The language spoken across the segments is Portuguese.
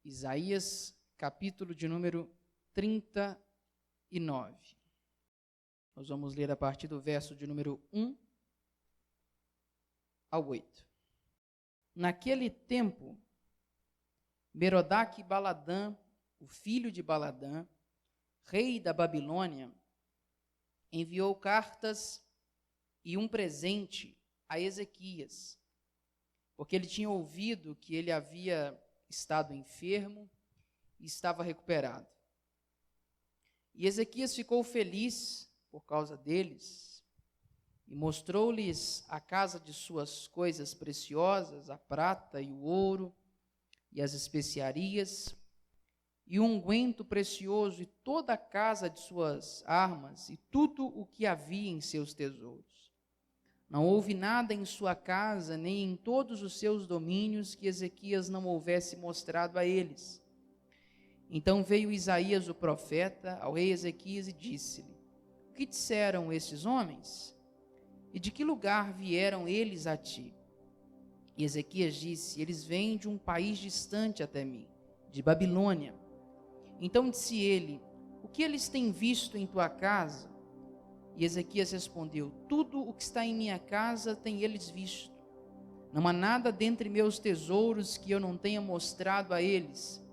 Isaías, capítulo de número 39. Nós vamos ler a partir do verso de número 1 ao 8. Naquele tempo, Merodach-Baladã, o filho de Baladã, rei da Babilônia, enviou cartas e um presente a Ezequias, porque ele tinha ouvido que ele havia estado enfermo e estava recuperado. E Ezequias ficou feliz por causa deles e mostrou-lhes a casa de suas coisas preciosas, a prata e o ouro e as especiarias e o unguento precioso e toda a casa de suas armas e tudo o que havia em seus tesouros. Não houve nada em sua casa, nem em todos os seus domínios, que Ezequias não houvesse mostrado a eles. Então veio Isaías o profeta ao rei Ezequias e disse-lhe: O que disseram esses homens? E de que lugar vieram eles a ti? E Ezequias disse: Eles vêm de um país distante até mim, de Babilônia. Então disse ele: O que eles têm visto em tua casa? E Ezequias respondeu: Tudo o que está em minha casa tem eles visto. Não há nada dentre meus tesouros que eu não tenha mostrado a eles.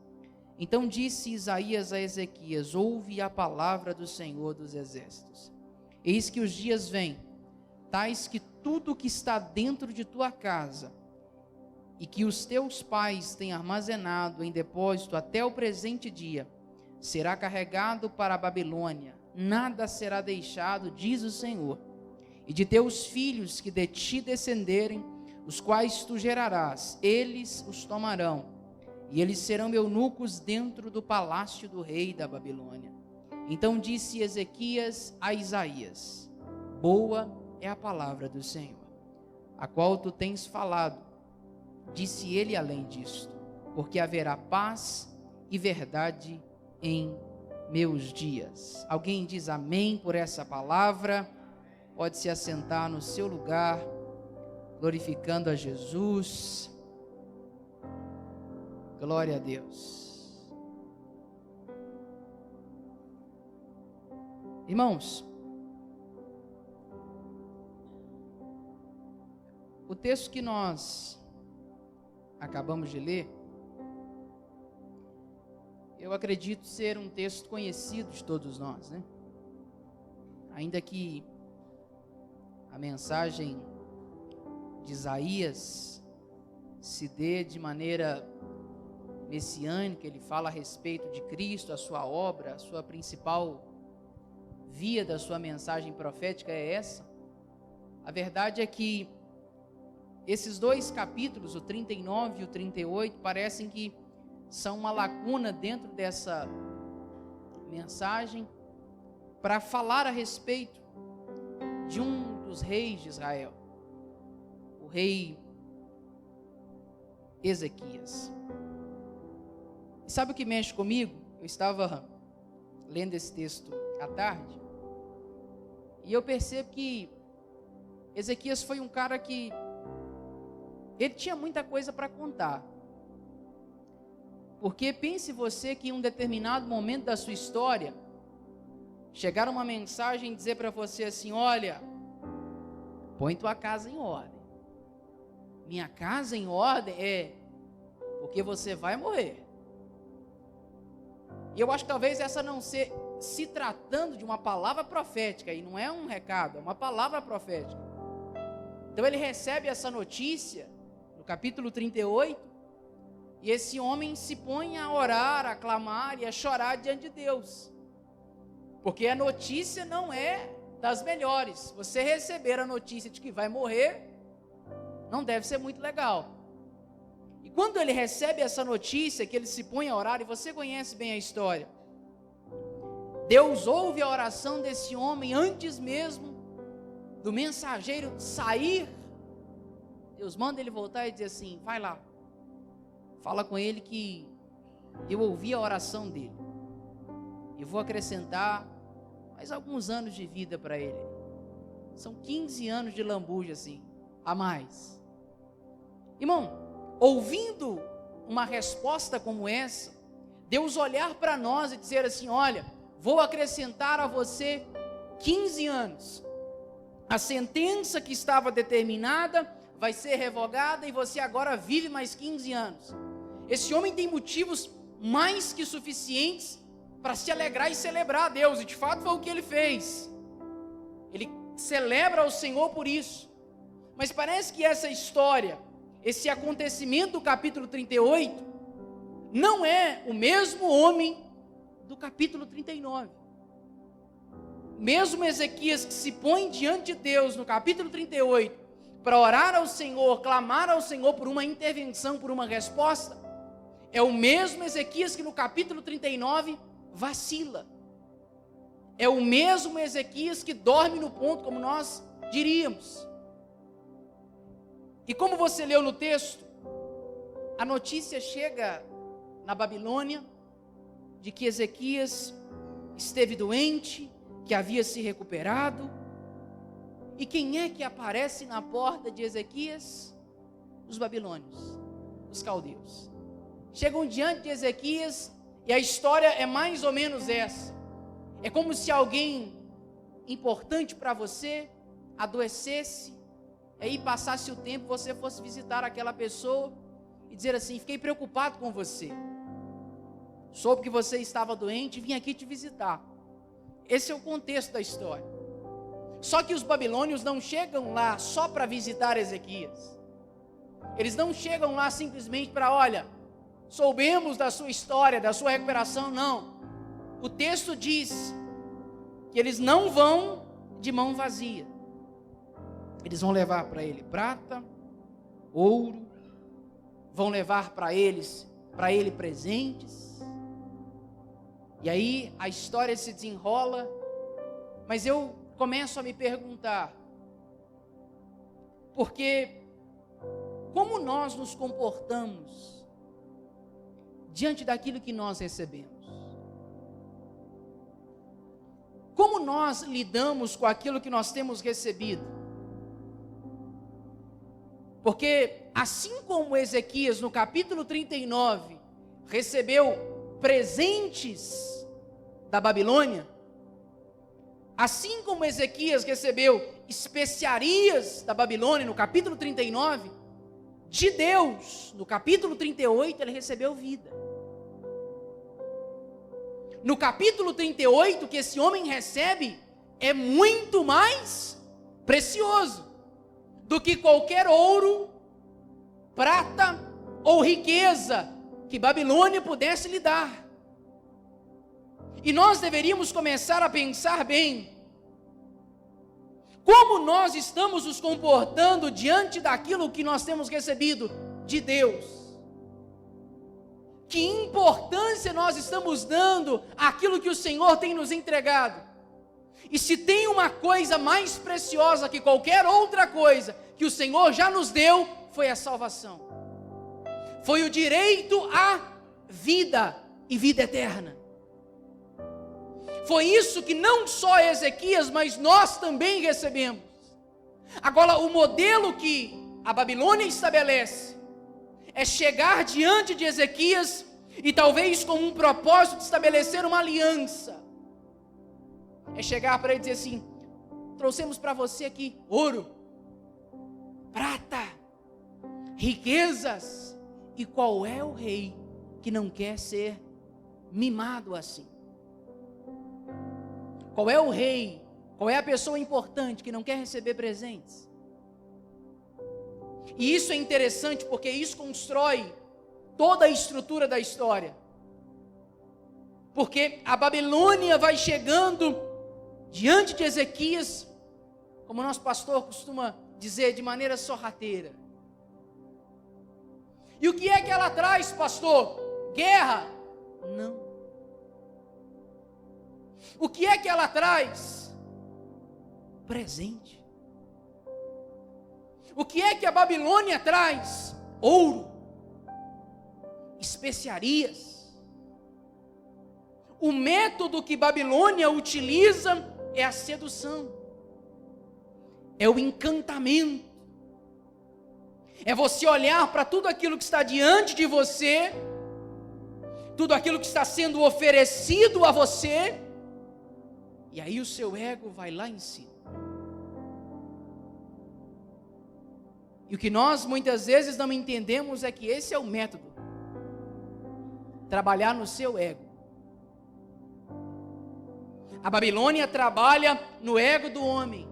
Então disse Isaías a Ezequias: Ouve a palavra do Senhor dos Exércitos. Eis que os dias vêm, tais que tudo o que está dentro de tua casa e que os teus pais têm armazenado em depósito até o presente dia, será carregado para a Babilônia. Nada será deixado, diz o Senhor. E de teus filhos que de ti descenderem, os quais tu gerarás, eles os tomarão, e eles serão eunucos dentro do palácio do rei da Babilônia. Então disse Ezequias a Isaías: Boa é a palavra do Senhor, a qual tu tens falado. Disse ele além disto: Porque haverá paz e verdade em meus dias. Alguém diz amém por essa palavra? Pode se assentar no seu lugar, glorificando a Jesus. Glória a Deus. Irmãos, o texto que nós acabamos de ler, eu acredito ser um texto conhecido de todos nós, né? Ainda que a mensagem de Isaías se dê de maneira messiânica, ele fala a respeito de Cristo, a sua obra, a sua principal via da sua mensagem profética é essa. A verdade é que esses dois capítulos, o 39 e o 38, parecem que são uma lacuna dentro dessa mensagem para falar a respeito de um dos reis de Israel, o rei Ezequias. E sabe o que mexe comigo? Eu estava lendo esse texto à tarde e eu percebo que Ezequias foi um cara que ele tinha muita coisa para contar. Porque pense você que em um determinado momento da sua história, chegar uma mensagem e dizer para você assim: olha, põe tua casa em ordem. Minha casa em ordem é porque você vai morrer. E eu acho que talvez essa não se tratando de uma palavra profética, e não é um recado, é uma palavra profética. Então ele recebe essa notícia no capítulo 38, e esse homem se põe a orar, a clamar e a chorar diante de Deus. Porque a notícia não é das melhores. Você receber a notícia de que vai morrer, não deve ser muito legal. E quando ele recebe essa notícia, que ele se põe a orar, e você conhece bem a história, Deus ouve a oração desse homem antes mesmo do mensageiro sair. Deus manda ele voltar e dizer assim: vai lá, fala com ele que eu ouvi a oração dele. Eu vou acrescentar mais alguns anos de vida para ele. São 15 anos de lambuja assim, a mais. Irmão, ouvindo uma resposta como essa, Deus olhar para nós e dizer assim: olha, vou acrescentar a você 15 anos. A sentença que estava determinada vai ser revogada e você agora vive mais 15 anos. Esse homem tem motivos mais que suficientes para se alegrar e celebrar a Deus, e de fato foi o que ele fez. Ele celebra ao Senhor por isso. Mas parece que essa história, esse acontecimento do capítulo 38, não é o mesmo homem do capítulo 39. Mesmo Ezequias que se põe diante de Deus no capítulo 38, para orar ao Senhor, clamar ao Senhor por uma intervenção, por uma resposta, é o mesmo Ezequias que no capítulo 39 vacila. É o mesmo Ezequias que dorme no ponto, como nós diríamos. E como você leu no texto, a notícia chega na Babilônia de que Ezequias esteve doente, que havia se recuperado. E quem é que aparece na porta de Ezequias? Os babilônios, os caldeus. Chegam diante de Ezequias e a história é mais ou menos essa. É como se alguém importante para você adoecesse, e aí passasse o tempo, você fosse visitar aquela pessoa e dizer assim: fiquei preocupado com você, soube que você estava doente e vim aqui te visitar. Esse é o contexto da história. Só que os babilônios não chegam lá só para visitar Ezequias. Eles não chegam lá simplesmente para: olha, soubemos da sua história, da sua recuperação. Não. O texto diz que eles não vão de mão vazia. Eles vão levar para ele prata, ouro, vão levar para ele presentes. E aí a história se desenrola, mas eu começo a me perguntar, porque como nós nos comportamos diante daquilo que nós recebemos? Como nós lidamos com aquilo que nós temos recebido? Porque assim como Ezequias no capítulo 39 recebeu presentes da Babilônia, assim como Ezequias recebeu especiarias da Babilônia no capítulo 39, de Deus, no capítulo 38, ele recebeu vida. No capítulo 38, que esse homem recebe, é muito mais precioso do que qualquer ouro, prata ou riqueza que Babilônia pudesse lhe dar. E nós deveríamos começar a pensar bem, como nós estamos nos comportando diante daquilo que nós temos recebido de Deus. Que importância nós estamos dando àquilo que o Senhor tem nos entregado. E se tem uma coisa mais preciosa que qualquer outra coisa que o Senhor já nos deu, foi a salvação. Foi o direito à vida e vida eterna. Foi isso que não só Ezequias, mas nós também recebemos. Agora, o modelo que a Babilônia estabelece é chegar diante de Ezequias e talvez com um propósito de estabelecer uma aliança. É chegar para ele e dizer assim: trouxemos para você aqui ouro, prata, riquezas. E qual é o rei que não quer ser mimado assim? Qual é o rei, qual é a pessoa importante que não quer receber presentes? E isso é interessante porque isso constrói toda a estrutura da história. Porque a Babilônia vai chegando diante de Ezequias, como o nosso pastor costuma dizer, de maneira sorrateira. E o que é que ela traz, pastor? Guerra? Não. O que é que ela traz? Presente. O que é que a Babilônia traz? Ouro, especiarias. O método que Babilônia utiliza é a sedução, é o encantamento. É você olhar para tudo aquilo que está diante de você, tudo aquilo que está sendo oferecido a você, e aí o seu ego vai lá em cima. E o que nós muitas vezes não entendemos é que esse é o método. Trabalhar no seu ego. A Babilônia trabalha no ego do homem.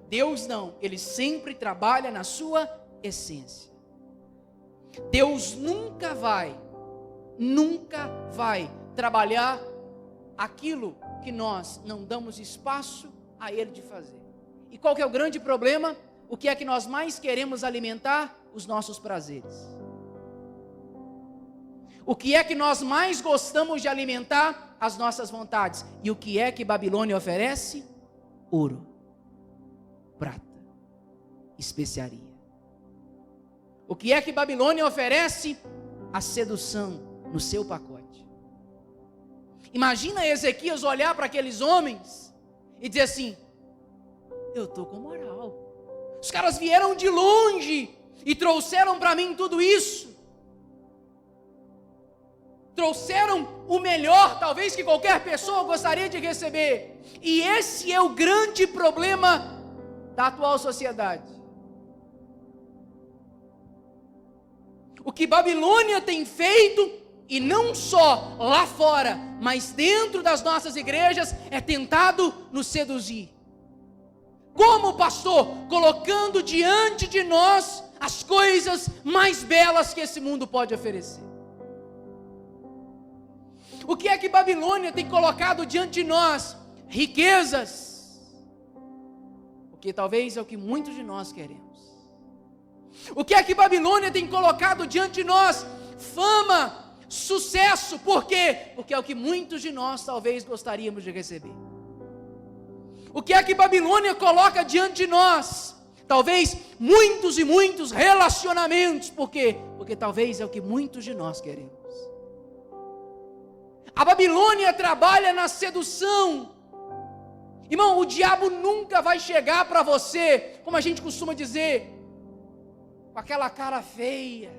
Deus não, Ele sempre trabalha na sua essência. Deus nunca vai trabalhar aquilo que nós não damos espaço a Ele de fazer. E qual que é o grande problema? O que é que nós mais queremos alimentar? Os nossos prazeres. O que é que nós mais gostamos de alimentar? As nossas vontades. E o que é que Babilônia oferece? Ouro, prata, especiaria. O que é que Babilônia oferece? A sedução no seu pacote. Imagina Ezequias olhar para aqueles homens e dizer assim: eu estou com moral. Os caras vieram de longe e trouxeram para mim tudo isso. Trouxeram o melhor, talvez, que qualquer pessoa gostaria de receber. E esse é o grande problema da atual sociedade. O que Babilônia tem feito, e não só lá fora, mas dentro das nossas igrejas, é tentado nos seduzir. Como, pastor? Colocando diante de nós as coisas mais belas que esse mundo pode oferecer. O que é que Babilônia tem colocado diante de nós? Riquezas. Porque talvez é o que muitos de nós queremos. O que é que Babilônia tem colocado diante de nós? Fama, sucesso. Por quê? Porque é o que muitos de nós talvez gostaríamos de receber. O que é que Babilônia coloca diante de nós? Talvez muitos e muitos relacionamentos. Por quê? Porque talvez é o que muitos de nós queremos. A Babilônia trabalha na sedução. Irmão, o diabo nunca vai chegar para você, como a gente costuma dizer, com aquela cara feia.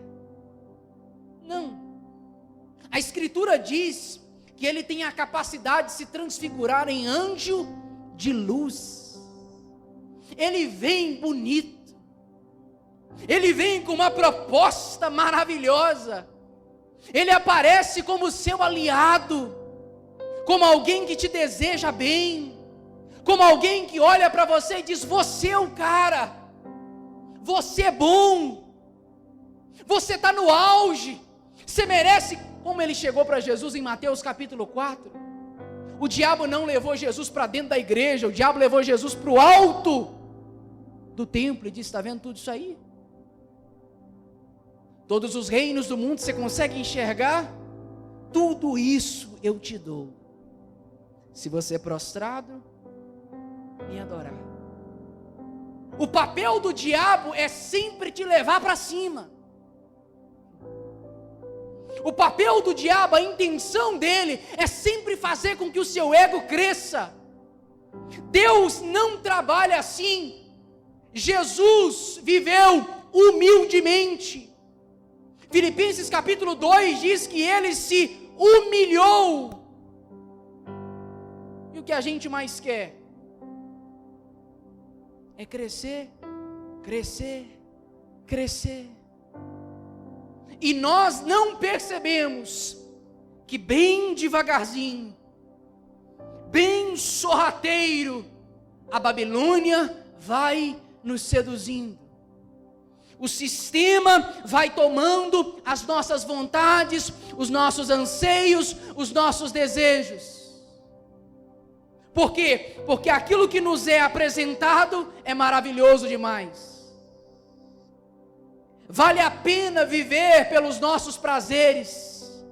Não. A Escritura diz que ele tem a capacidade de se transfigurar em anjo de luz. Ele vem bonito. Ele vem com uma proposta maravilhosa. Ele aparece como seu aliado, como alguém que te deseja bem, como alguém que olha para você e diz: você é o cara, você é bom, você está no auge, você merece. Como ele chegou para Jesus em Mateus capítulo 4, o diabo não levou Jesus para dentro da igreja, o diabo levou Jesus para o alto do templo e disse: está vendo tudo isso aí? Todos os reinos do mundo você consegue enxergar? Tudo isso eu te dou, se você prostrado me adorar. O papel do diabo é sempre te levar para cima. O papel do diabo, a intenção dele é sempre fazer com que o seu ego cresça. Deus não trabalha assim. Jesus viveu humildemente. Filipenses capítulo 2 diz que ele se humilhou. E o que a gente mais quer? É crescer, crescer, crescer. E nós não percebemos que bem devagarzinho, bem sorrateiro, a Babilônia vai nos seduzindo. O sistema vai tomando as nossas vontades, os nossos anseios, os nossos desejos. Por quê? Porque aquilo que nos é apresentado é maravilhoso demais. Vale a pena viver pelos nossos prazeres.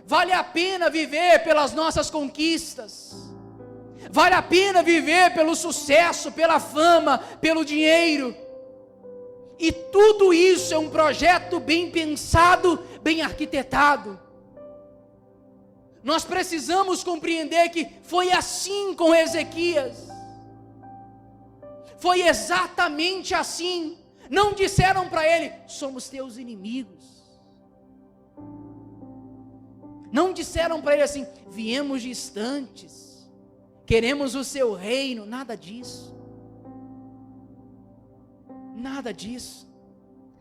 Vale a pena viver pelas nossas conquistas. Vale a pena viver pelo sucesso, pela fama, pelo dinheiro. E tudo isso é um projeto bem pensado, bem arquitetado. Nós precisamos compreender que foi assim com Ezequias. Foi exatamente assim. Não disseram para ele: somos teus inimigos. Não disseram para ele assim: viemos distantes, queremos o seu reino. Nada disso. Nada disso.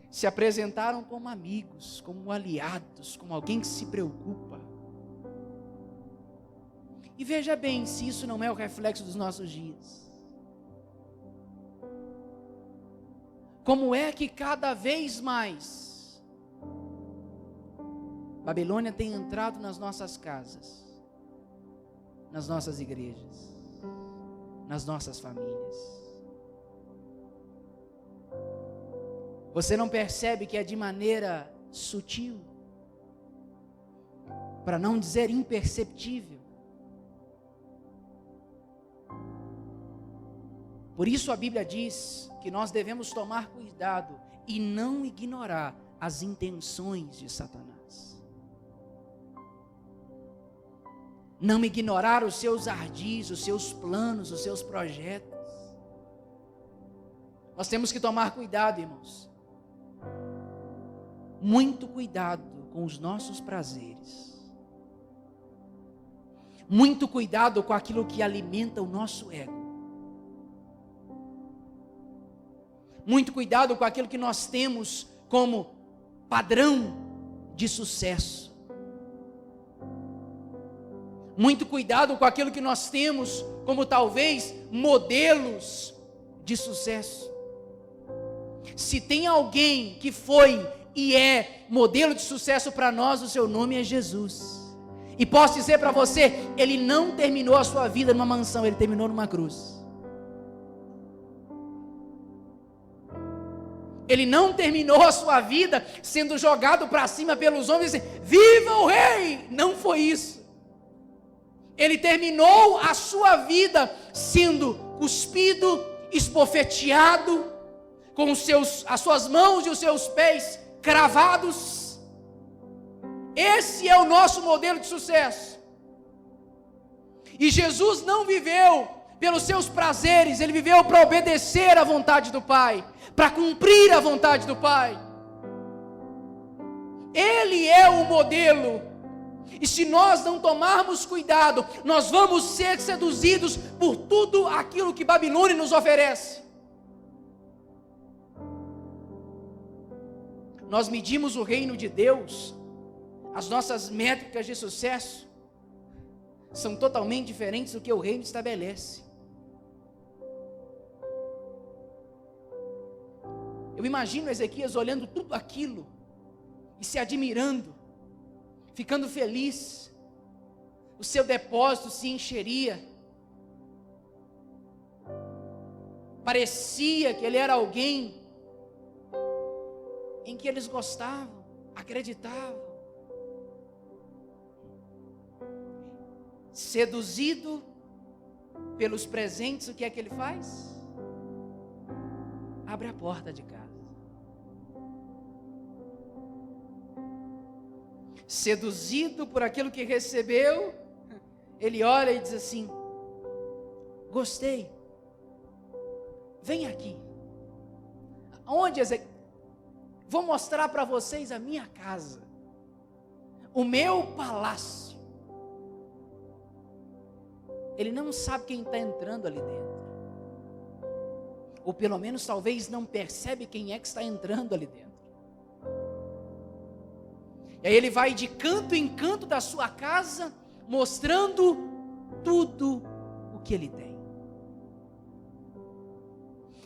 Se apresentaram como amigos, como aliados, como alguém que se preocupa. E veja bem se isso não é o reflexo dos nossos dias. Como é que cada vez mais Babilônia tem entrado nas nossas casas, nas nossas igrejas, nas nossas famílias. Você não percebe que é de maneira sutil, para não dizer imperceptível. Por isso a Bíblia diz que nós devemos tomar cuidado e não ignorar as intenções de Satanás. Não ignorar os seus ardis, os seus planos, os seus projetos. Nós temos que tomar cuidado, irmãos. Muito cuidado com os nossos prazeres. Muito cuidado com aquilo que alimenta o nosso ego. Muito cuidado com aquilo que nós temos como padrão de sucesso. Muito cuidado com aquilo que nós temos como talvez modelos de sucesso. Se tem alguém que foi e é modelo de sucesso para nós, o seu nome é Jesus. E posso dizer para você, ele não terminou a sua vida numa mansão, ele terminou numa cruz. Ele não terminou a sua vida sendo jogado para cima pelos homens e dizendo: viva o rei! Não foi isso. Ele terminou a sua vida sendo cuspido, esbofeteado, com as suas mãos e os seus pés cravados. Esse é o nosso modelo de sucesso. E Jesus não viveu pelos seus prazeres, ele viveu para obedecer à vontade do Pai, para cumprir a vontade do Pai. Ele é o modelo. E se nós não tomarmos cuidado, nós vamos ser seduzidos por tudo aquilo que Babilônia nos oferece. Nós medimos o reino de Deus, as nossas métricas de sucesso são totalmente diferentes do que o reino estabelece. Eu imagino Ezequias olhando tudo aquilo e se admirando, ficando feliz. O seu depósito se encheria. Parecia que ele era alguém em que eles gostavam, acreditavam. Seduzido pelos presentes, o que é que ele faz? Abre a porta de casa. Seduzido por aquilo que recebeu, ele olha e diz assim: gostei, vem aqui. Onde, Ezequiel? Vou mostrar para vocês a minha casa, o meu palácio. Ele não sabe quem está entrando ali dentro, ou pelo menos talvez não percebe quem é que está entrando ali dentro. E aí ele vai de canto em canto da sua casa, mostrando tudo o que ele tem.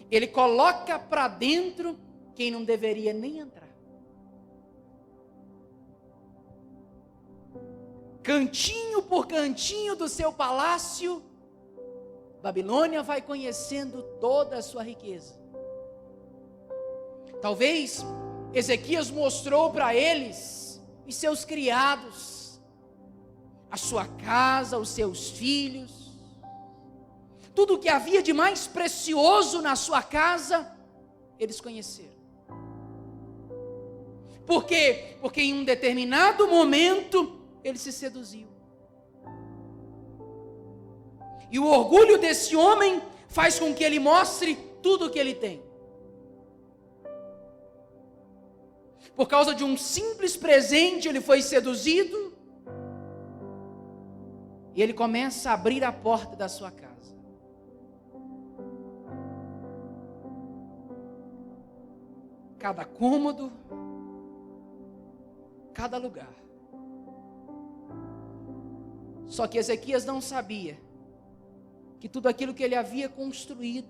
Ele coloca para dentro quem não deveria nem entrar. Cantinho por cantinho do seu palácio, Babilônia vai conhecendo toda a sua riqueza. Talvez Ezequias mostrou para eles e seus criados, a sua casa, os seus filhos, tudo o que havia de mais precioso na sua casa, eles conheceram. Por quê? Porque em um determinado momento, ele se seduziu. E o orgulho desse homem faz com que ele mostre tudo o que ele tem. Por causa de um simples presente, ele foi seduzido. E ele começa a abrir a porta da sua casa. Cada cômodo, cada lugar. Só que Ezequias não sabia que tudo aquilo que ele havia construído,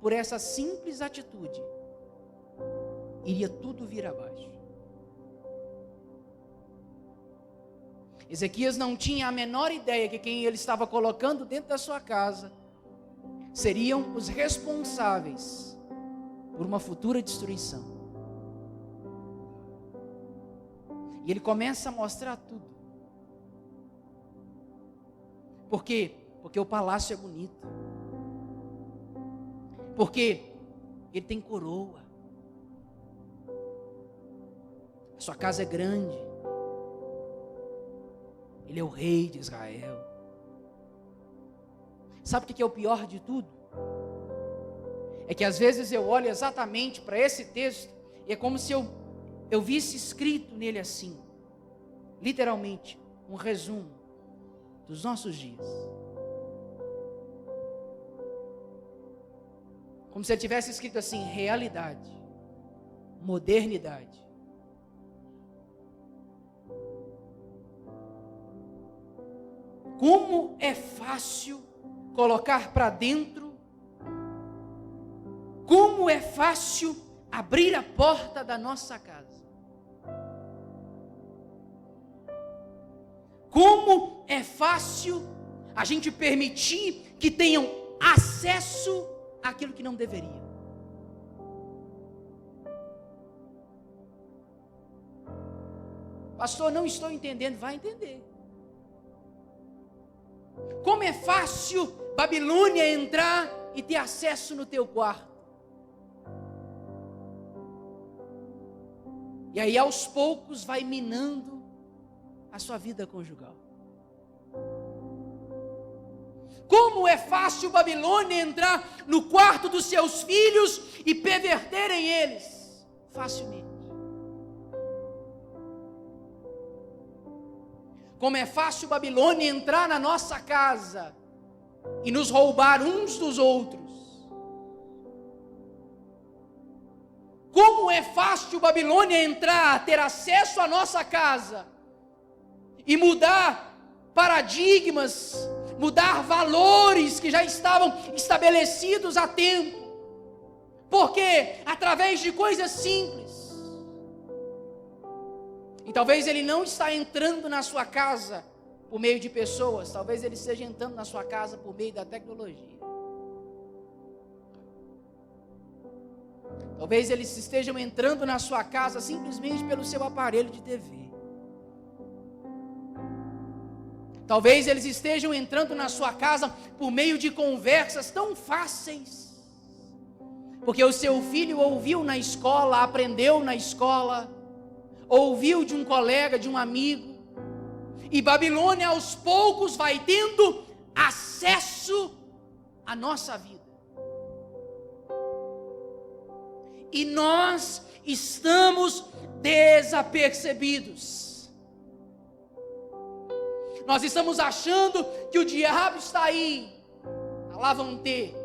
por essa simples atitude, iria tudo vir abaixo. Ezequias não tinha a menor ideia que quem ele estava colocando dentro da sua casa seriam os responsáveis por uma futura destruição. E ele começa a mostrar tudo. Por quê? Porque o palácio é bonito. Porque ele tem coroa. A sua casa é grande. Ele é o rei de Israel. Sabe o que é o pior de tudo? É que às vezes eu olho exatamente para esse texto e é como se eu visse escrito nele assim, literalmente, um resumo dos nossos dias. Como se ele tivesse escrito assim: realidade, modernidade. Como é fácil colocar para dentro, como é fácil abrir a porta da nossa casa. Como é fácil a gente permitir que tenham acesso àquilo que não deveriam. Pastor, não estou entendendo. Vai entender. Como é fácil Babilônia entrar e ter acesso no teu quarto. E aí aos poucos vai minando a sua vida conjugal. Como é fácil Babilônia entrar no quarto dos seus filhos e perverterem eles. Facilmente. Como é fácil Babilônia entrar na nossa casa e nos roubar uns dos outros. Como é fácil Babilônia entrar, ter acesso à nossa casa e mudar paradigmas, mudar valores que já estavam estabelecidos há tempo. Porque através de coisas simples. E talvez ele não está entrando na sua casa por meio de pessoas, talvez ele esteja entrando na sua casa por meio da tecnologia. Talvez eles estejam entrando na sua casa simplesmente pelo seu aparelho de TV. Talvez eles estejam entrando na sua casa por meio de conversas tão fáceis. Porque o seu filho ouviu na escola, aprendeu na escola, ouviu de um colega, de um amigo. E Babilônia aos poucos vai tendo acesso à nossa vida. E nós estamos desapercebidos. Nós estamos achando que o diabo está aí. Lá vão ter.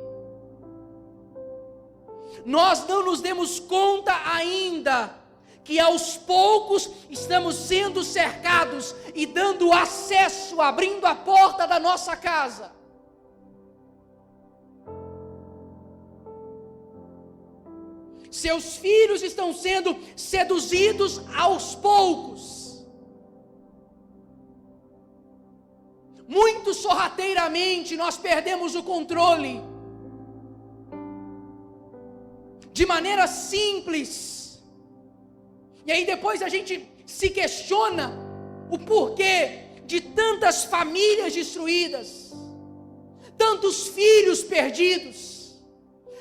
Nós não nos demos conta ainda que aos poucos estamos sendo cercados e dando acesso, abrindo a porta da nossa casa. Seus filhos estão sendo seduzidos aos poucos. Muito sorrateiramente nós perdemos o controle. De maneira simples. E aí depois a gente se questiona o porquê de tantas famílias destruídas, tantos filhos perdidos,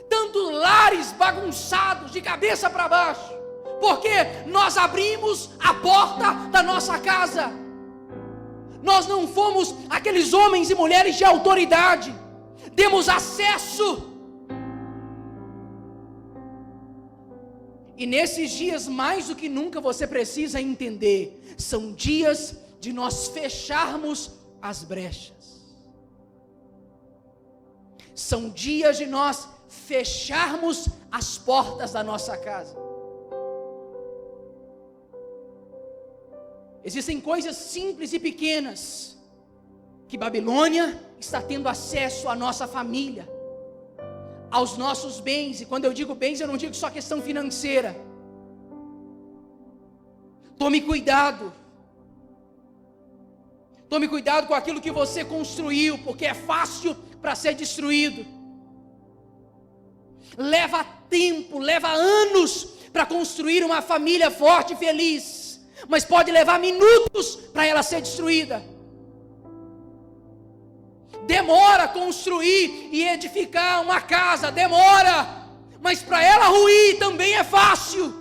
tantos lares bagunçados de cabeça para baixo, porque nós abrimos a porta da nossa casa. Nós não fomos aqueles homens e mulheres de autoridade, demos acesso. E nesses dias, mais do que nunca, você precisa entender, são dias de nós fecharmos as brechas. São dias de nós fecharmos as portas da nossa casa. Existem coisas simples e pequenas que Babilônia está tendo acesso à nossa família, aos nossos bens. E quando eu digo bens, eu não digo só questão financeira. Tome cuidado. Tome cuidado com aquilo que você construiu, porque é fácil para ser destruído. Leva tempo, leva anos para construir uma família forte e feliz, mas pode levar minutos para ela ser destruída. Demora construir e edificar uma casa, demora, mas para ela ruir também é fácil.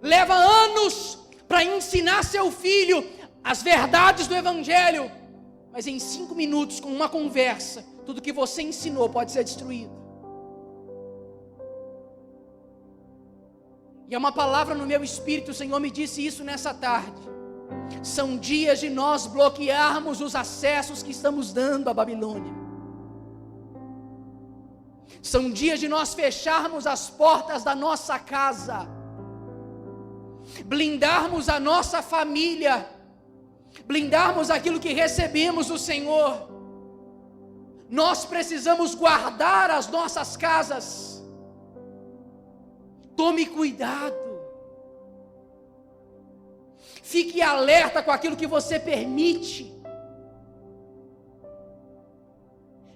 Leva anos para ensinar seu filho as verdades do Evangelho, mas em 5 minutos, com uma conversa, tudo que você ensinou pode ser destruído. E é uma palavra no meu espírito, o Senhor me disse isso nessa tarde. São dias de nós bloquearmos os acessos que estamos dando à Babilônia. São dias de nós fecharmos as portas da nossa casa, blindarmos a nossa família, blindarmos aquilo que recebemos do Senhor. Nós precisamos guardar as nossas casas. Tome cuidado. Fique alerta com aquilo que você permite.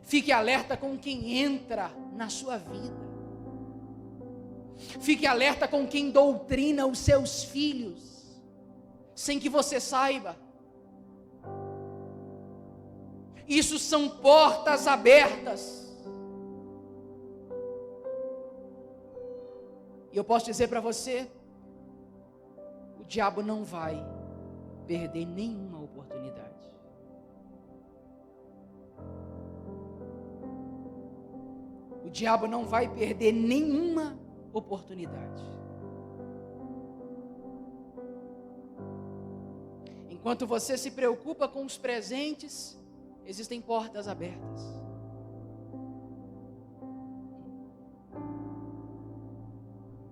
Fique alerta com quem entra na sua vida. Fique alerta com quem doutrina os seus filhos, sem que você saiba. Isso são portas abertas. E eu posso dizer para você, o diabo não vai perder nenhuma oportunidade. O diabo não vai perder nenhuma oportunidade. Enquanto você se preocupa com os presentes, existem portas abertas.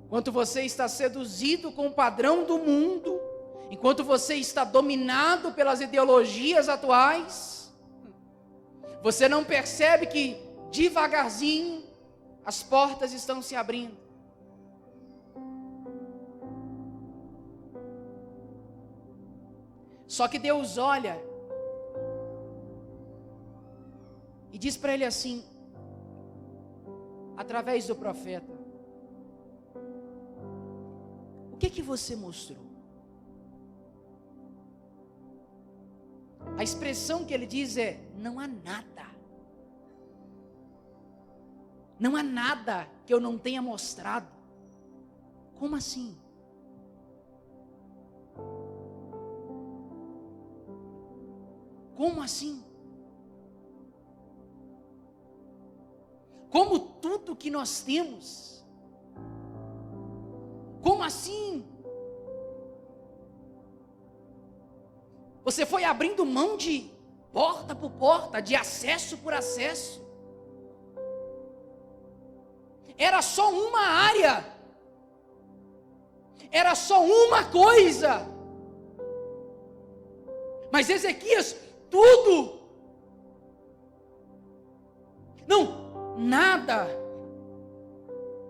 Enquanto você está seduzido com o padrão do mundo, enquanto você está dominado pelas ideologias atuais, você não percebe que devagarzinho as portas estão se abrindo. Só que Deus olha e diz para ele assim, através do profeta: o que você mostrou? A expressão que ele diz é: não há nada. Não há nada que eu não tenha mostrado. Como assim? Como assim? Como tudo que nós temos? Como assim? Você foi abrindo mão de porta por porta, de acesso por acesso. Era só uma área. Era só uma coisa. Mas Ezequias, tudo. Não, nada.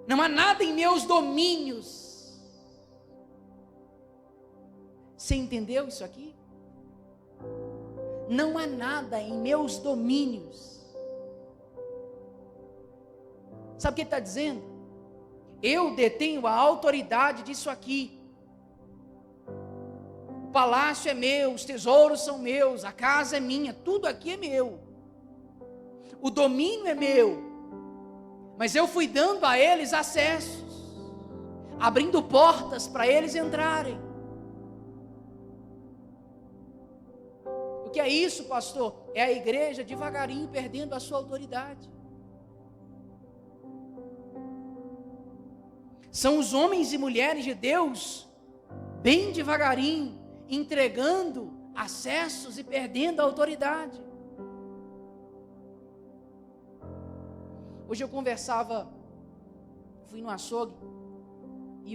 Não há nada em meus domínios. Você entendeu isso aqui? Não há nada em meus domínios. Sabe o que ele está dizendo? Eu detenho a autoridade disso aqui. O palácio é meu, os tesouros são meus, a casa é minha, tudo aqui é meu. O domínio é meu. Mas eu fui dando a eles acessos, abrindo portas para eles entrarem. O que é isso, pastor? É a igreja devagarinho perdendo a sua autoridade. São os homens e mulheres de Deus, bem devagarinho, entregando acessos e perdendo a autoridade. Hoje eu conversava, fui no açougue, e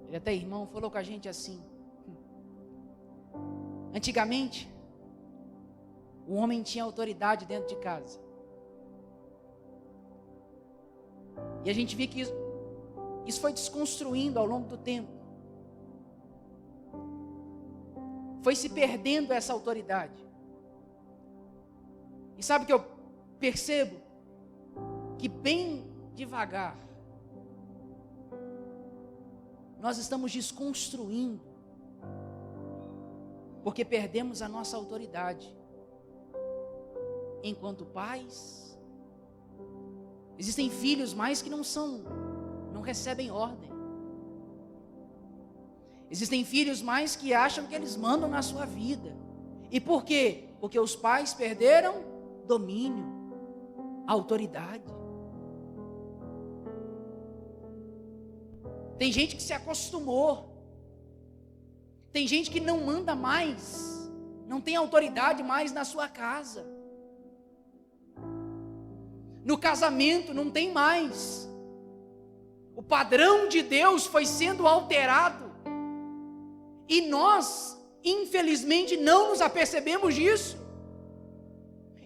ele até irmão falou com a gente assim: antigamente, o homem tinha autoridade dentro de casa. E a gente vê que isso foi desconstruindo ao longo do tempo. Foi se perdendo essa autoridade. E sabe o que eu percebo? Que bem devagar, nós estamos desconstruindo, porque perdemos a nossa autoridade. Enquanto pais, existem filhos mais que não recebem ordem. Existem filhos mais que acham que eles mandam na sua vida. E por quê? Porque os pais perderam domínio, autoridade. Tem gente que se acostumou. Tem gente que não manda mais, não tem autoridade mais na sua casa. No casamento não tem mais. O padrão de Deus foi sendo alterado. E nós, infelizmente, não nos apercebemos disso.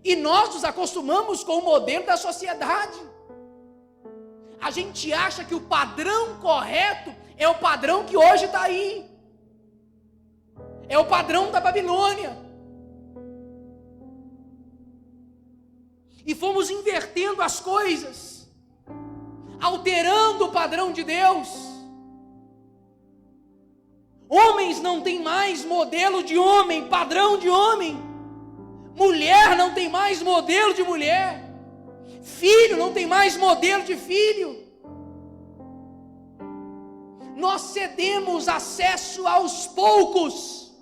E nós nos acostumamos com o modelo da sociedade. A gente acha que o padrão correto é o padrão que hoje está aí. É o padrão da Babilônia. E fomos invertendo as coisas, alterando o padrão de Deus. Homens não têm mais modelo de homem, padrão de homem. Mulher não tem mais modelo de mulher. Filho não tem mais modelo de filho. Nós cedemos acesso aos poucos.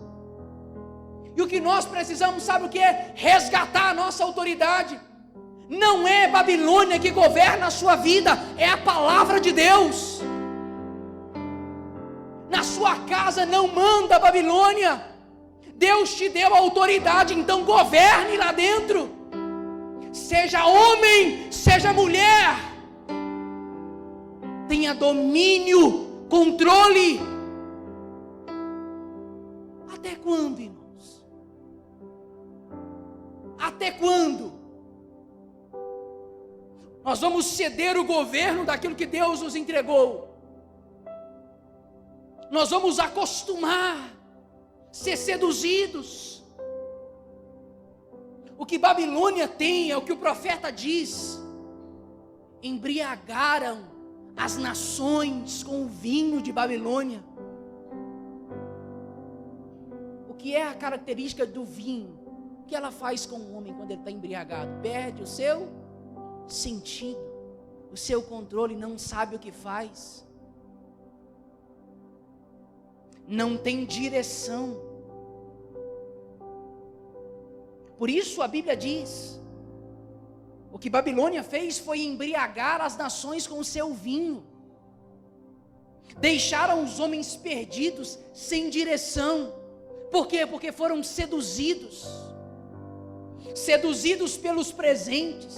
E o que nós precisamos, sabe o que é? Resgatar a nossa autoridade. Não é Babilônia que governa a sua vida, é a palavra de Deus. Na sua casa não manda Babilônia. Deus te deu autoridade, então governe lá dentro. Seja homem, seja mulher. Tenha domínio, controle. Até quando, irmãos? Até quando? Nós vamos ceder o governo daquilo que Deus nos entregou. Nós vamos acostumar, ser seduzidos. O que Babilônia tem é o que o profeta diz: embriagaram as nações com o vinho de Babilônia. O que é a característica do vinho? O que ela faz com o homem quando ele está embriagado? Perde o seu sentido, o seu controle, não sabe o que faz, não tem direção. Por isso a Bíblia diz: o que Babilônia fez foi embriagar as nações com o seu vinho. Deixaram os homens perdidos, sem direção. Por quê? Porque foram seduzidos pelos presentes.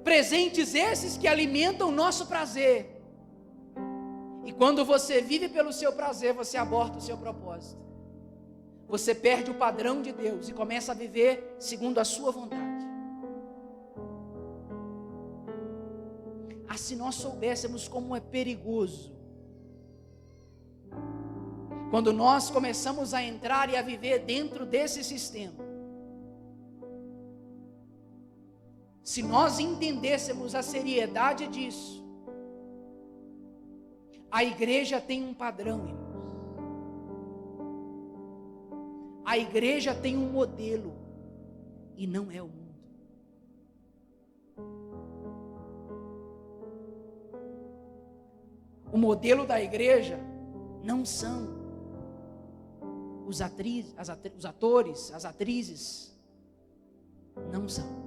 Presentes esses que alimentam o nosso prazer. E quando você vive pelo seu prazer, você aborta o seu propósito. Você perde o padrão de Deus e começa a viver segundo a sua vontade. Ah, se nós soubéssemos como é perigoso quando nós começamos a entrar e a viver dentro desse sistema. Se nós entendêssemos a seriedade disso, a igreja tem um padrão, irmãos. A igreja tem um modelo, e não é o mundo. O modelo da igreja não são os atores, as atrizes, não são.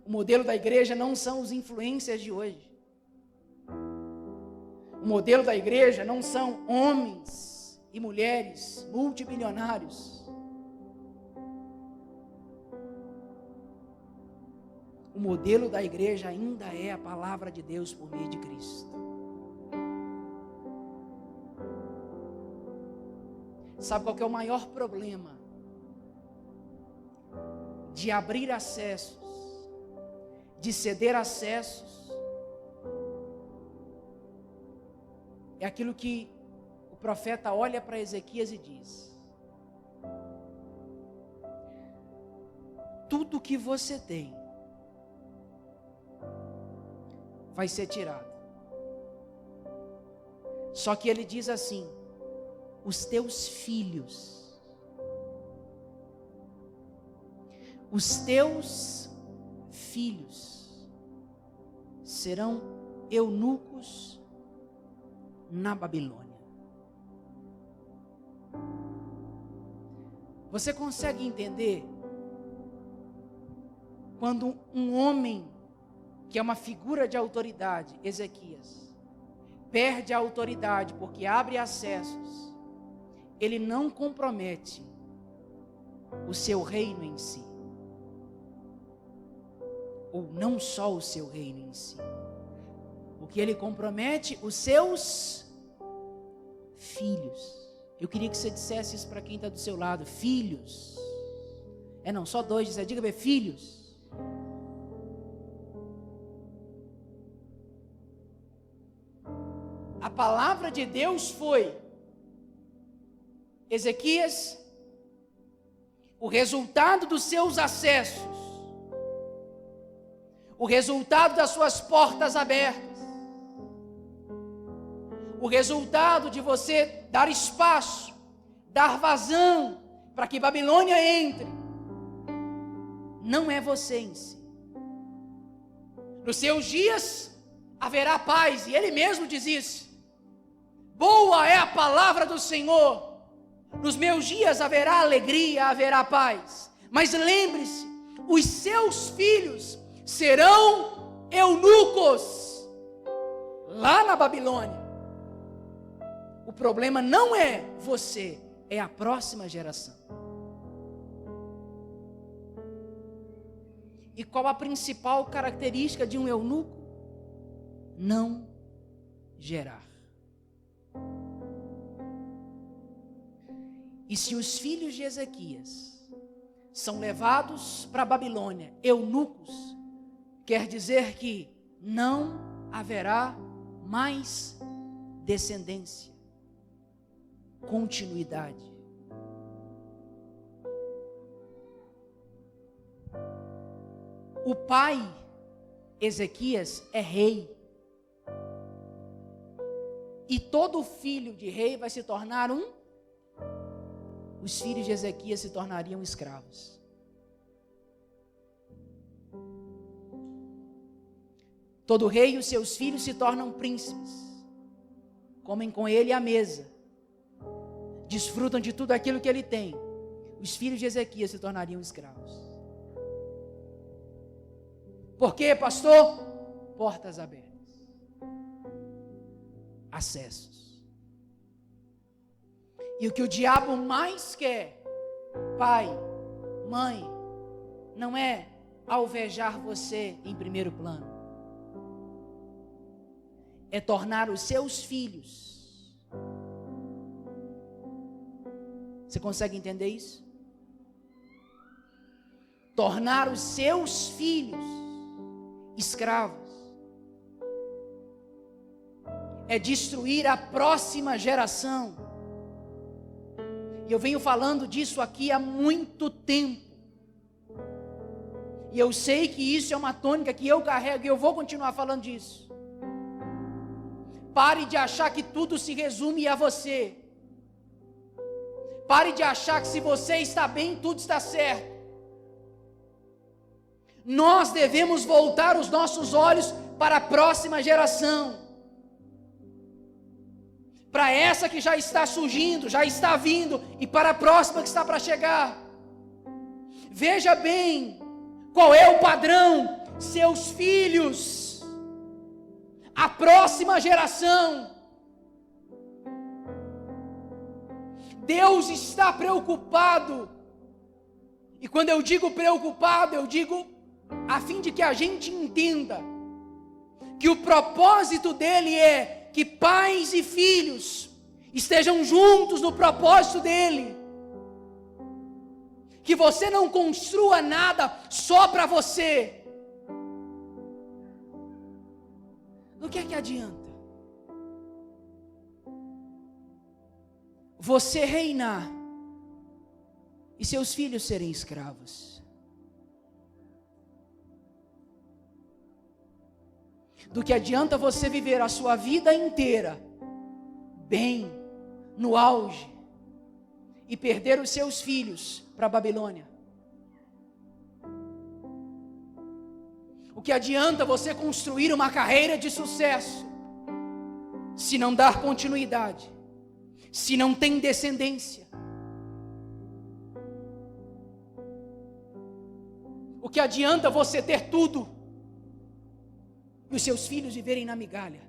O modelo da igreja não são os influencers de hoje. O modelo da igreja não são homens e mulheres multimilionários. O modelo da igreja ainda é a palavra de Deus por meio de Cristo. Sabe qual que é o maior problema de abrir acessos, de ceder acessos? É aquilo que o profeta olha para Ezequias e diz: tudo que você tem vai ser tirado. Só que ele diz assim: os teus filhos serão eunucos na Babilônia. Você consegue entender quando um homem que é uma figura de autoridade, Ezequias, perde a autoridade porque abre acessos, ele não compromete o seu reino em si, ou não só o seu reino em si, porque ele compromete os seus filhos. Eu queria que você dissesse isso para quem está do seu lado: filhos. Não, só dois, diga bem, filhos. A palavra de Deus foi: Ezequias, o resultado dos seus acessos, o resultado das suas portas abertas, o resultado de você dar espaço, dar vazão para que Babilônia entre, não é você em si. Nos seus dias haverá paz, e ele mesmo diz isso: boa é a palavra do Senhor. Nos meus dias haverá alegria, haverá paz. Mas lembre-se, os seus filhos serão eunucos lá na Babilônia. O problema não é você, é a próxima geração. E qual a principal característica de um eunuco? Não gerar. E se os filhos de Ezequias são levados para a Babilônia, eunucos, quer dizer que não haverá mais descendência, continuidade. O pai, Ezequias, é rei. E todo filho de rei vai se tornar os filhos de Ezequias se tornariam escravos. Todo rei e os seus filhos se tornam príncipes, comem com ele à mesa, desfrutam de tudo aquilo que ele tem. Os filhos de Ezequias se tornariam escravos. Por quê, pastor? Portas abertas, acessos. E o que o diabo mais quer, pai, mãe, não é alvejar você em primeiro plano, é tornar os seus filhos. Você consegue entender isso? Tornar os seus filhos escravos. É destruir a próxima geração. E eu venho falando disso aqui há muito tempo. E eu sei que isso é uma tônica que eu carrego e eu vou continuar falando disso. Pare de achar que tudo se resume a você. Pare de achar que se você está bem, tudo está certo. Nós devemos voltar os nossos olhos para a próxima geração. Para essa que já está surgindo, já está vindo, e para a próxima que está para chegar. Veja bem qual é o padrão. seus filhos, a próxima geração. Deus está preocupado, e quando eu digo preocupado, eu digo a fim de que a gente entenda que o propósito dele é que pais e filhos estejam juntos no propósito dele, que você não construa nada só para você. Do que é que adianta você reinar e seus filhos serem escravos? Do que adianta você viver a sua vida inteira bem, no auge, e perder os seus filhos para a Babilônia? O que adianta você construir uma carreira de sucesso se não dar continuidade, se não tem descendência? O que adianta você ter tudo e os seus filhos viverem na migalha?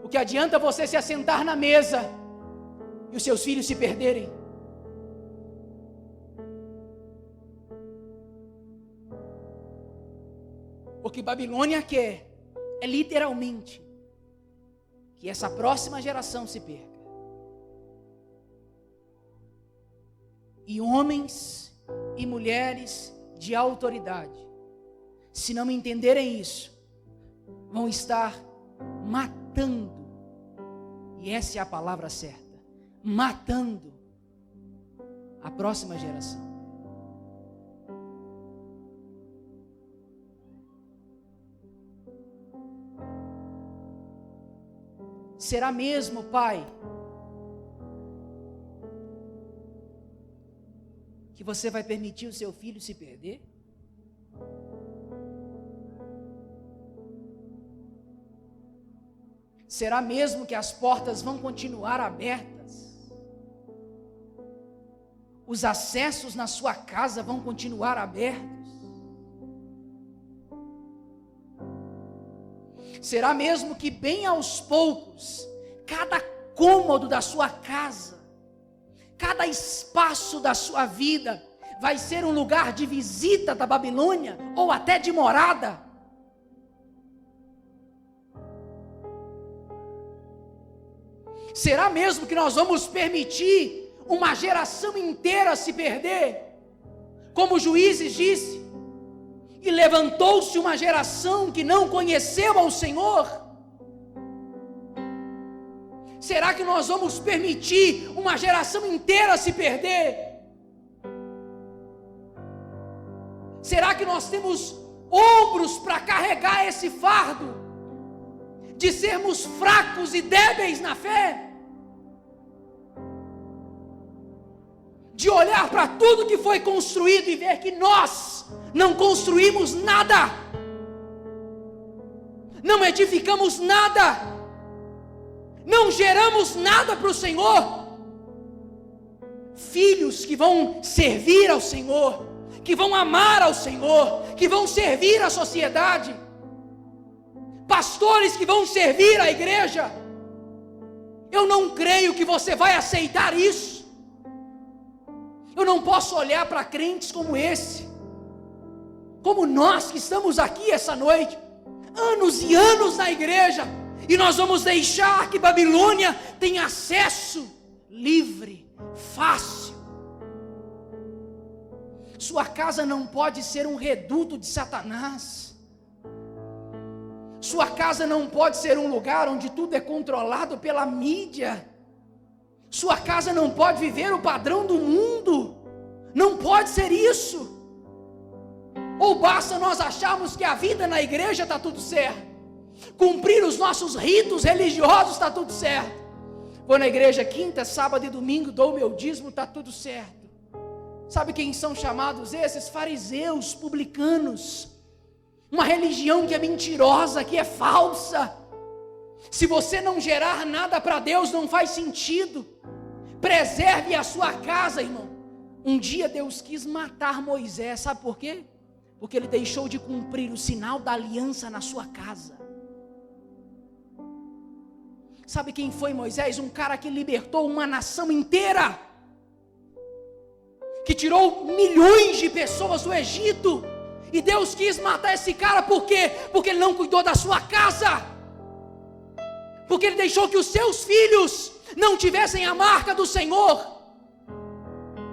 O que adianta você se assentar na mesa e os seus filhos se perderem? O que Babilônia quer é literalmente que essa próxima geração se perca. E homens e mulheres de autoridade, se não entenderem isso, vão estar matando, e essa é a palavra certa, matando a próxima geração. Será mesmo, pai, que você vai permitir o seu filho se perder? Será mesmo que as portas vão continuar abertas? Os acessos na sua casa vão continuar abertos? Será mesmo que bem aos poucos, cada cômodo da sua casa, cada espaço da sua vida, vai ser um lugar de visita da Babilônia, ou até de morada? Será mesmo que nós vamos permitir uma geração inteira se perder? Como Juízes disse, e levantou-se uma geração que não conheceu ao Senhor. Será que nós vamos permitir uma geração inteira se perder? Será que nós temos ombros para carregar esse fardo de sermos fracos e débeis na fé? De olhar para tudo que foi construído e ver que nós não construímos nada, não edificamos nada, não geramos nada para o Senhor. Filhos que vão servir ao Senhor, que vão amar ao Senhor, que vão servir à sociedade, pastores que vão servir à igreja. Eu não creio que você vai aceitar isso. Eu não posso olhar para crentes como esse, como nós que estamos aqui essa noite, anos e anos na igreja, e nós vamos deixar que Babilônia tenha acesso livre, fácil. Sua casa não pode ser um reduto de Satanás. Sua casa não pode ser um lugar onde tudo é controlado pela mídia. Sua casa não pode viver o padrão do mundo. Não pode ser isso. Ou basta nós acharmos que a vida na igreja está tudo certo, cumprir os nossos ritos religiosos está tudo certo, vou na igreja quinta, sábado e domingo, dou o meu dízimo, está tudo certo. Sabe quem são chamados esses? Fariseus, publicanos. Uma religião que é mentirosa, que é falsa. Se você não gerar nada para Deus, não faz sentido. Preserve a sua casa, irmão. Um dia Deus quis matar Moisés, sabe por quê? Porque ele deixou de cumprir o sinal da aliança na sua casa. Sabe quem foi Moisés? Um cara que libertou uma nação inteira, que tirou milhões de pessoas do Egito. E Deus quis matar esse cara, por quê? Porque ele não cuidou da sua casa, porque ele deixou que os seus filhos não tivessem a marca do Senhor.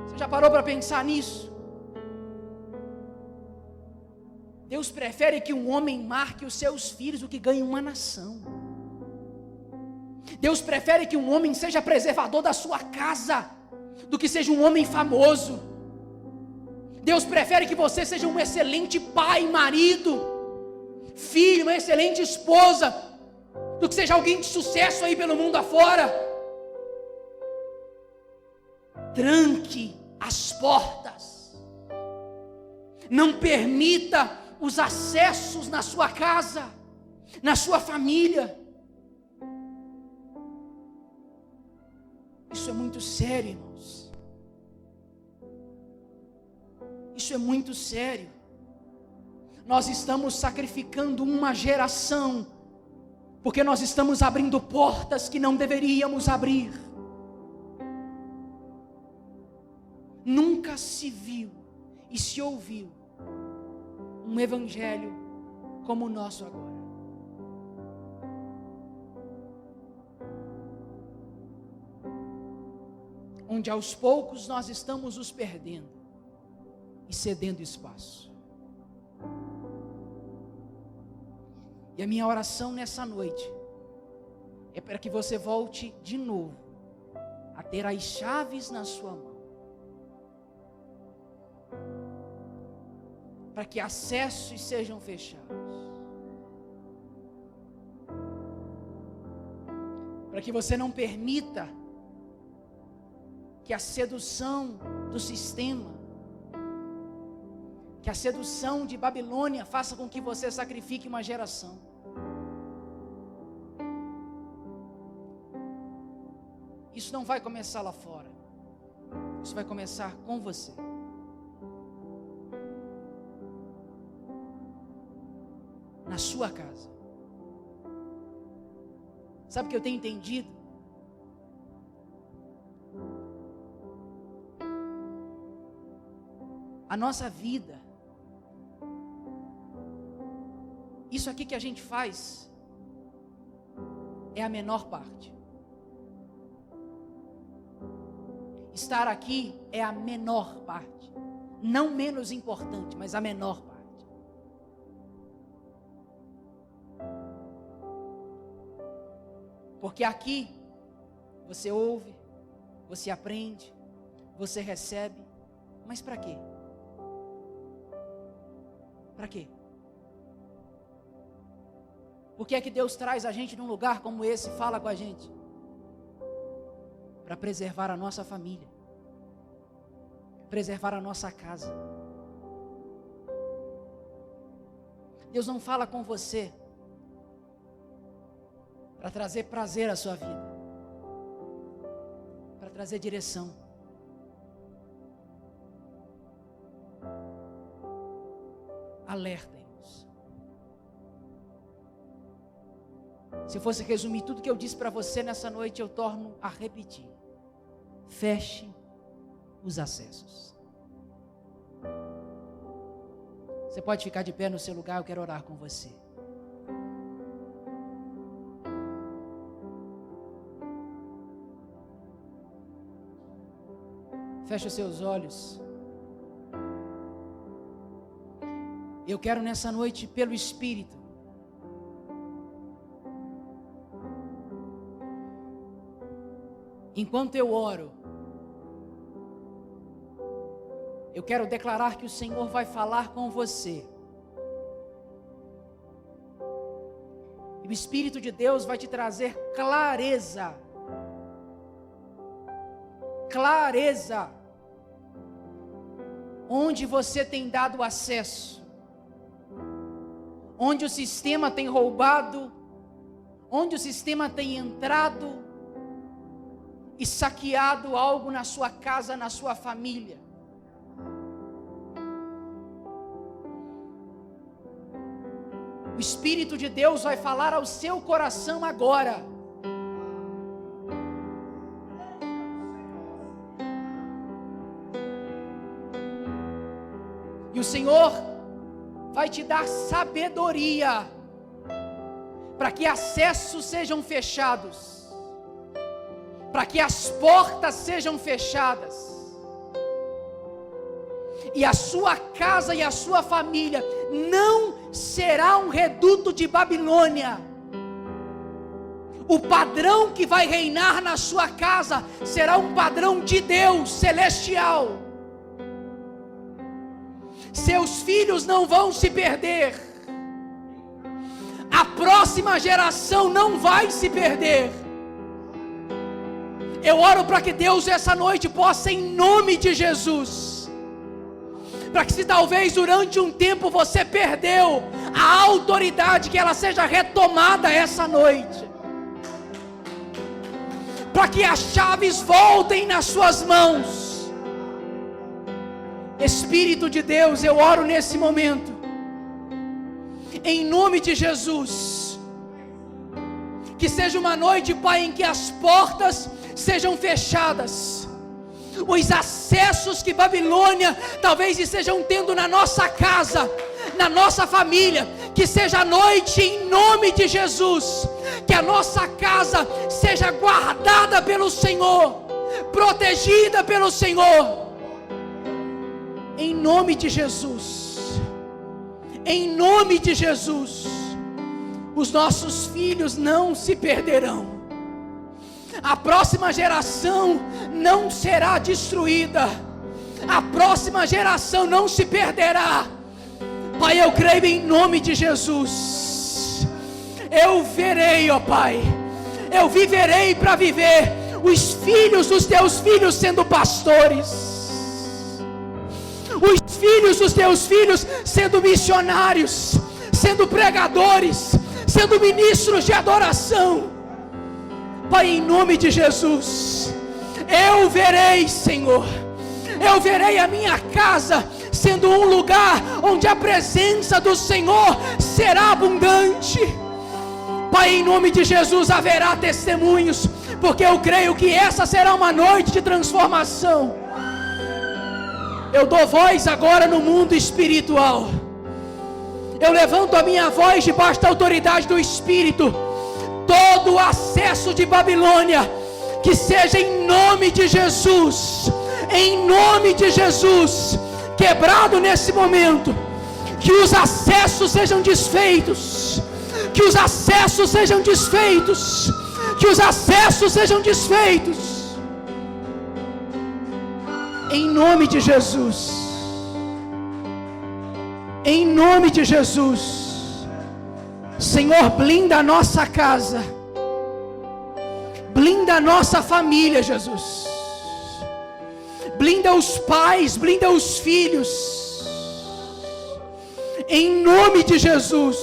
Você já parou para pensar nisso? Deus prefere que um homem marque os seus filhos do que ganhe uma nação. Deus prefere que um homem seja preservador da sua casa do que seja um homem famoso. Deus prefere que você seja um excelente pai, marido, filho, uma excelente esposa, do que seja alguém de sucesso aí pelo mundo afora. Tranque as portas. Não permita os acessos na sua casa, na sua família. Isso é muito sério, irmãos. Isso é muito sério. Nós estamos sacrificando uma geração, porque nós estamos abrindo portas que não deveríamos abrir. Nunca se viu e se ouviu um evangelho como o nosso agora. Onde aos poucos nós estamos nos perdendo e cedendo espaço. E a minha oração nessa noite é para que você volte de novo a ter as chaves na sua mão, para que acessos sejam fechados, para que você não permita que a sedução do sistema, que a sedução de Babilônia faça com que você sacrifique uma geração. Isso não vai começar lá fora, isso vai começar com você. Na sua casa. Sabe o que eu tenho entendido? A nossa vida, isso aqui que a gente faz, é a menor parte. Estar aqui é a menor parte, não menos importante, mas a menor parte. Porque aqui você ouve, você aprende, você recebe, mas para quê? Para quê? Por que é que Deus traz a gente num lugar como esse e fala com a gente? Para preservar a nossa família, preservar a nossa casa. Deus não fala com você para trazer prazer à sua vida, para trazer direção. Alerta, irmãos. Se eu fosse resumir tudo que eu disse para você nessa noite, eu torno a repetir: feche os acessos. Você pode ficar de pé no seu lugar, eu quero orar com você. Feche os seus olhos. Eu quero nessa noite, pelo Espírito, enquanto eu oro, eu quero declarar que o Senhor vai falar com você. E o Espírito de Deus vai te trazer clareza. Clareza. Onde você tem dado acesso, onde o sistema tem roubado, onde o sistema tem entrado e saqueado algo na sua casa, na sua família. O Espírito de Deus vai falar ao seu coração agora. E o Senhor vai te dar sabedoria para que acessos sejam fechados, para que as portas sejam fechadas, e a sua casa e a sua família não será um reduto de Babilônia. O padrão que vai reinar na sua casa será um padrão de Deus celestial. Seus filhos não vão se perder, a próxima geração não vai se perder. Eu oro para que Deus essa noite possa, em nome de Jesus, para que se talvez durante um tempo você perdeu a autoridade, que ela seja retomada essa noite, para que as chaves voltem nas suas mãos. Espírito de Deus, eu oro nesse momento, em nome de Jesus, que seja uma noite, Pai, em que as portas sejam fechadas, os acessos que Babilônia talvez estejam tendo na nossa casa, na nossa família, que seja a noite em nome de Jesus, que a nossa casa seja guardada pelo Senhor, protegida pelo Senhor, em nome de Jesus. Em nome de Jesus, os nossos filhos não se perderão, a próxima geração não será destruída, a próxima geração não se perderá. Pai, eu creio em nome de Jesus. Eu verei, ó Pai, eu viverei para viver os filhos dos teus filhos sendo pastores, os filhos dos teus filhos sendo missionários, sendo pregadores, sendo ministros de adoração. Pai, em nome de Jesus, eu verei, Senhor, eu verei a minha casa sendo um lugar onde a presença do Senhor será abundante. Pai, em nome de Jesus haverá testemunhos, porque eu creio que essa será uma noite de transformação. Eu dou voz agora no mundo espiritual, eu levanto a minha voz debaixo da autoridade do Espírito. Todo o acesso de Babilônia, que seja em nome de Jesus, em nome de Jesus, quebrado nesse momento. Que os acessos sejam desfeitos, que os acessos sejam desfeitos, que os acessos sejam desfeitos, em nome de Jesus, em nome de Jesus. Senhor, blinda a nossa casa, blinda a nossa família, Jesus, blinda os pais, blinda os filhos, em nome de Jesus.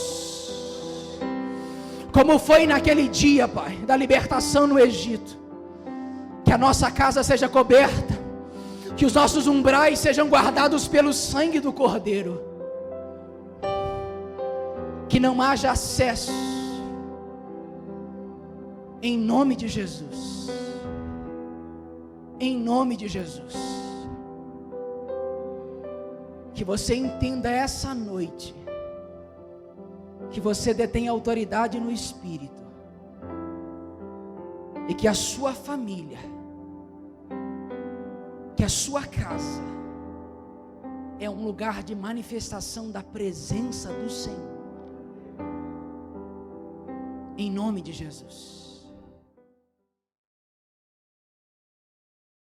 Como foi naquele dia, Pai, da libertação no Egito, que a nossa casa seja coberta, que os nossos umbrais sejam guardados pelo sangue do Cordeiro, que não haja acesso, em nome de Jesus, em nome de Jesus. Que você entenda essa noite, que você detém autoridade no Espírito, e que a sua família, que a sua casa é um lugar de manifestação da presença do Senhor, em nome de Jesus.